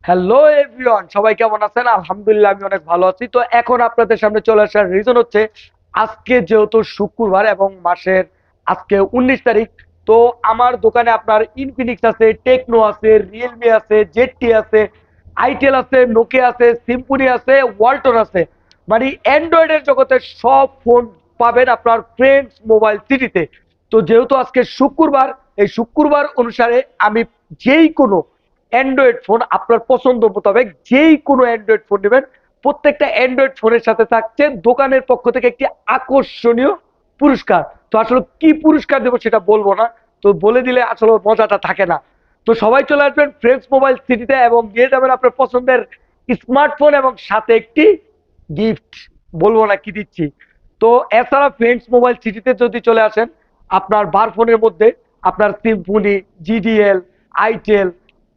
Hello everyone, সবাই কেমন আছেন? আলহামদুলিল্লাহ, আমি অনেক ভালো আছি। তো এখন আপনাদের সামনে চলে আসার রিজন হচ্ছে আজকে যেহেতু শুক্রবার এবং মাসের আজকে 19 তারিখ। তো আমার দোকানে আপনার ইনফিনিক্স আছে, টেকনো আছে, রিয়েলমি আছে, জেডটি আছে, আইটেল আছে, নোকিয়া আছে, সিম্ফনি আছে, ওয়ালটন আছে। মানে অ্যান্ড্রয়েডের জগতে সব ফোন পাবেন আপনার ফ্রেন্ডস মোবাইল সিটিতে। তো যেহেতু আজকে শুক্রবার, এই শুক্রবার অনুসারে আমি যেই কোনো অ্যান্ড্রয়েড ফোন আপনার পছন্দ মোতাবেক যেই কোনো অ্যান্ড্রয়েড ফোন নেবেন, প্রত্যেকটা অ্যান্ড্রয়েড ফোনের সাথে থাকছে দোকানের পক্ষ থেকে একটি আকর্ষণীয় পুরস্কার। তো আসলে কি পুরস্কার দেবো সেটা বলবো না, তো বলে দিলে আসলে মজাটা থাকে না। তো সবাই চলে আসবেন ফ্রেন্ডস মোবাইল সিটিতে এবং নিয়ে যাবেন আপনার পছন্দের স্মার্টফোন এবং সাথে একটি গিফট। বলবো না কি দিচ্ছি। তো এছাড়া ফ্রেন্ডস মোবাইল সিটিতে যদি চলে আসেন, আপনার বার ফোনের মধ্যে আপনার সিম্ফনি, জিডিএল, আইটেল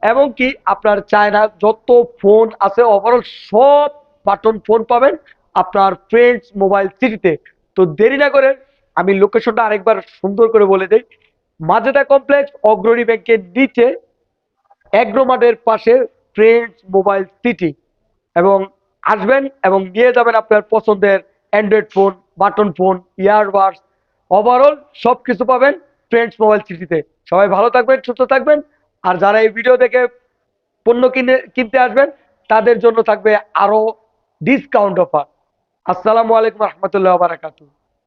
এবং কি আপনার চায়না যত ফোন আছে ওভারঅল সব বাটন ফোন পাবেন আপনার ফ্রেন্ডস মোবাইল সিটিতে। তো দেরি না করে আমি লোকেশনটা আরেকবার সুন্দর করে বলে দিই। মাজেদা কমপ্লেক্স, অগ্রণী ব্যাংকের নিচে, অ্যাগ্রোমার্টের পাশে ফ্রেন্ডস মোবাইল সিটি। এবং আসবেন এবং নিয়ে যাবেন আপনার পছন্দের Android phone, button phone, earbuds, overall সব কিছু পাবেন ফ্রেন্ডস মোবাইল সিটিতে। সবাই ভালো থাকবেন, সুস্থ থাকবেন। আর যারা এই ভিডিও দেখে পণ্য কিনতে আসবেন, তাদের জন্য থাকবে আরো ডিসকাউন্ট অফার। আসসালামু আলাইকুম রহমতুল্লাহ বারাকাতু।